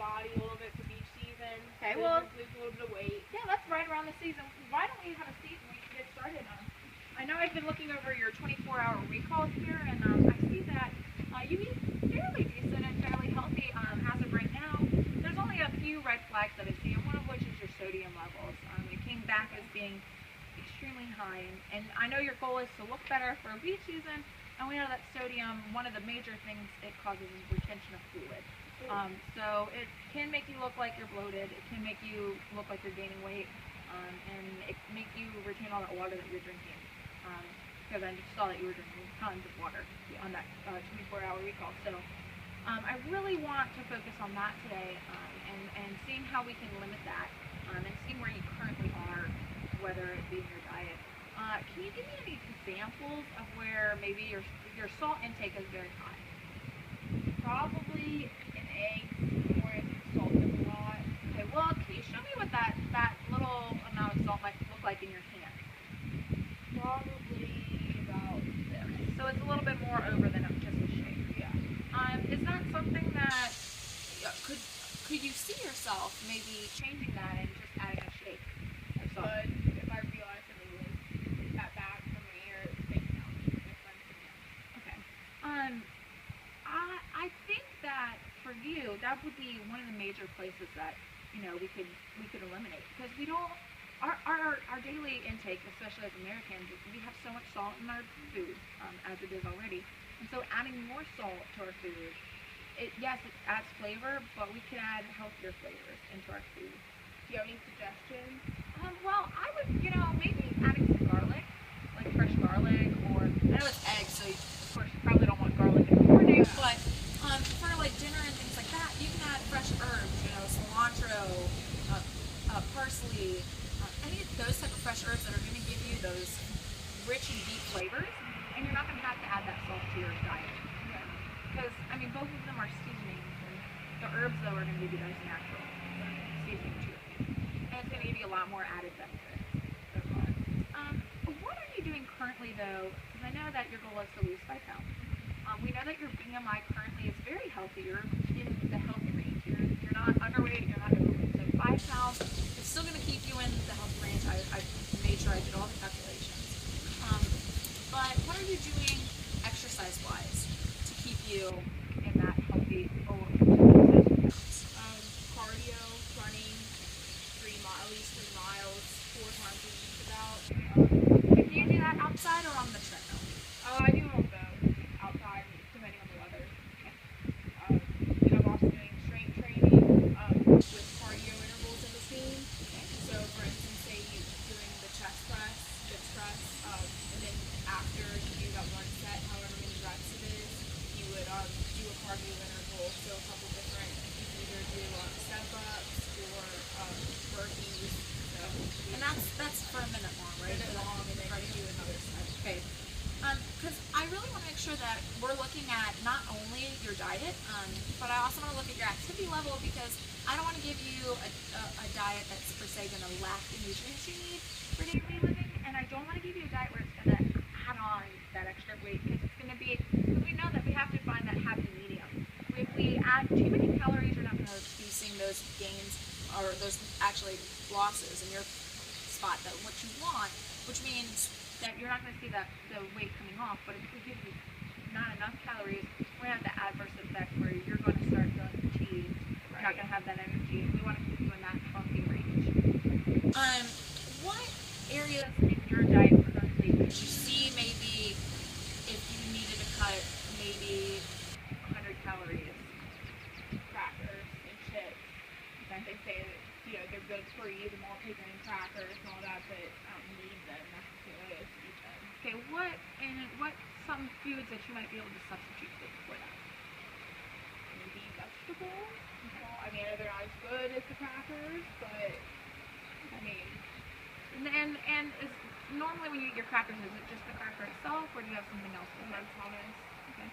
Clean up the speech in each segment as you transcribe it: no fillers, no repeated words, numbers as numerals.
body a little bit for beach season. Okay, well, lose a little bit of weight. Yeah, that's right around the season. Why don't we have a seat and we can get started on? I know I've been looking over your 24-hour recalls here, and I see that you eat fairly decent and fairly healthy as of right now. There's only a few red flags that I see, and one of which is your sodium levels. It came back as being extremely high, and I know your goal is to look better for beach season, and we know that sodium, one of the major things it causes is retention of fluid. So it can make you look like you're bloated, it can make you look like you're gaining weight, and it can make you retain all that water that you're drinking. Because I saw that you were drinking tons of water on that 24-hour recall. So I really want to focus on that today, and seeing how we can limit that, and seeing where you currently are, whether it be in your diet. Can you give me any examples of where maybe your salt intake is very high? Probably an egg more salt than a lot. Okay, well, can you show me what that little amount of salt might look like in your hand? Probably about this. So it's a little bit more over than just a shake. Yeah. Is that something that could you see yourself maybe changing that and just adding a shake? But if I realized it was that bad for me or taking out difference. Okay. I think that for you that would be one of the major places that we could eliminate, because we don't our daily intake, especially as Americans, we have so much salt in our food as it is already, and so adding more salt to our food, it adds flavor, but we can add healthier flavors into our food. Do you have any suggestions? Well, I would, maybe adding some garlic, like fresh garlic, or I know it's eggs, so of course you probably don't want garlic in the morning, but for like dinner and things like that, you can add fresh herbs, cilantro, parsley, any of those type of fresh herbs that are going to give you those rich and deep flavors, and you're not going to have to add that salt to your diet. Because, both of them are seasonings, and the herbs, though, are going to give you those natural seasoning to your food. And it's going to give you a lot more added benefits. What are you doing currently, though? Because I know that your goal is to lose 5 pounds. We know that your BMI currently is very healthy. You're in the healthy range. You're not underweight, you're not overweight. So 5 pounds is still going to keep you in the healthy range. I made sure I did all the calculations. But what are you doing exercise-wise to keep you in that healthy Cardio, running, at least 3 miles, 4 times a week about. Can you do that outside or on the treadmill? I do on both, outside, depending on the weather. And I'm also doing strength training with cardio intervals in between. So, for instance, say you're doing the chest press, dips press, and then after you do that one set, however many reps it is, you would do a cardio interval. So a couple different, you can either do step-ups or burpees. So, and that's for a minute long, right? And then you do another set. Okay. Because I really want to make sure that we're looking at not only your diet, but I also want to look at your activity level, because I don't want to give you a diet that's per se going to lack the nutrients you need for daily living, and I don't want to give you a diet where it's going to add on that extra weight, because it's going to be, because we know that we have to find that happy medium. If we add too many calories, you're not going to be seeing those gains, or those actually losses in your spot that what you want, which means that you're not going to see the weight coming off. But if we give you not enough calories, we're going to have the adverse effect where you're going to start feeling fatigued. You're not going to have that energy. We want to keep you in that healthy range. What areas in your diet currently could you see maybe if you needed to cut maybe 100 calories? Crackers and chips. Okay. They say that they're good for you, the more paper and crackers and all that, but I don't need them necessarily as eat them. Okay, what some foods that you might be able to substitute for that? Maybe vegetables. Well, they're not as good as the crackers, but and is normally when you eat your crackers, is it just the cracker itself, or do you have something else with it? Hummus. Okay.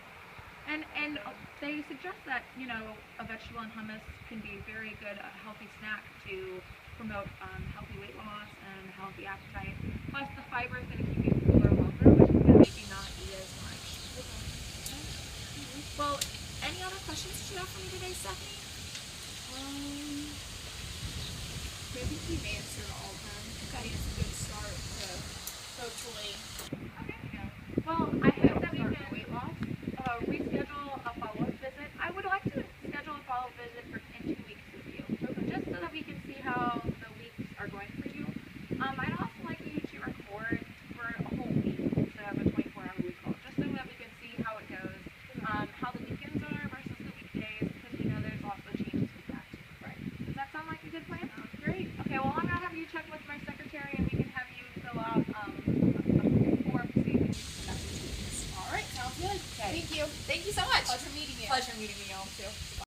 And they suggest that a vegetable and hummus can be very good, a healthy snack to promote healthy weight loss and healthy appetite. Plus, the fiber is going to keep you fuller longer, which is going to make you not eat as much. Okay. Well, any other questions that you have for me today, Stephanie? Maybe keep answer all the time. I think it's a good start to hopefully